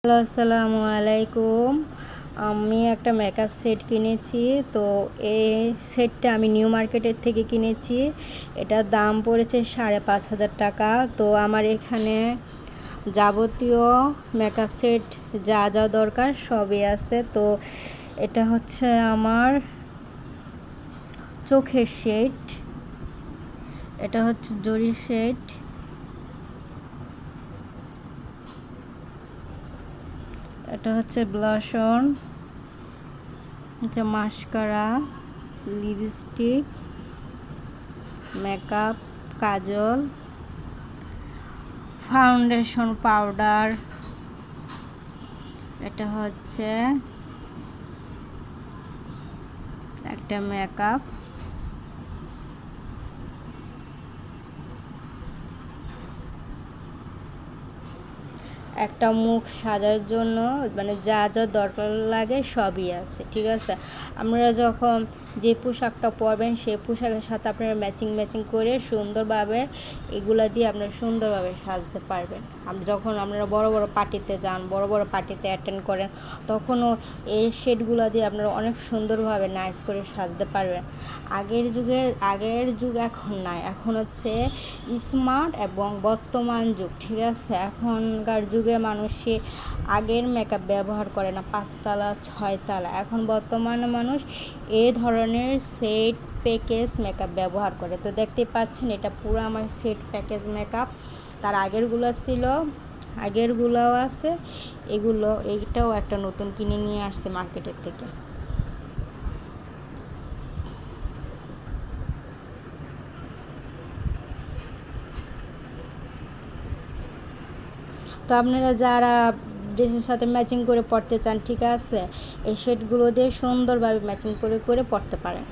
Hello, আসসালামু আলাইকুম। আমি একটা মেকআপ সেট কিনেছি। তো এই সেটটা আমি নিউ মার্কেটের থেকে কিনেছি। এটার দাম পড়েছে 5,500 টাকা। তো আমার এখানে যাবতীয় মেকআপ সেট যা যা দরকার সবই আছে। তো এটা হচ্ছে আমার চোখের শেড, এটা হচ্ছে জরির শেড, এটা হচ্ছে ব্লাশন, মাস্কারা, লিপস্টিক, মেকআপ, কাজল, ফাউন্ডেশন পাউডার, এটা হচ্ছে একটা মেকআপ, একটা মুখ সাজার জন্য মানে যা যা দরকার লাগে সবই আছে, ঠিক আছে। আপনারা যখন যে পোশাকটা পরবেন সেই পোশাকের সাথে আপনারা ম্যাচিং করে সুন্দরভাবে এগুলা দিয়ে আপনারা সুন্দরভাবে সাজতে পারবেন। যখন আপনারা বড় বড় পার্টিতে যান, বড় বড় পার্টিতে অ্যাটেন্ড করেন, তখনও এই শেডগুলো দিয়ে আপনারা অনেক সুন্দরভাবে নাইস করে সাজতে পারবেন। আগের যুগ এখন নাই, এখন হচ্ছে স্মার্ট এবং বর্তমান যুগ, ঠিক আছে। এখনকার যুগে মানুষে আগের মেকআপ ব্যবহার করে না, 5 তালা 6 তালা। এখন বর্তমানে মানুষ এই ধরনের সেট প্যাকেজ মেকআপ ব্যবহার করে। তো দেখতে পাচ্ছেন এটা পুরো আমার সেট প্যাকেজ মেকআপ। তার আগেরগুলোও আছে, এইটাও একটা নতুন কিনে নিয়ে আসছে মার্কেটের থেকে। তো আপনারা যারা ড্রেসের সাথে ম্যাচিং করে পরতে চান, ঠিক আছে, এই শেডগুলো দিয়ে সুন্দরভাবে ম্যাচিং করে পরতে পারেন।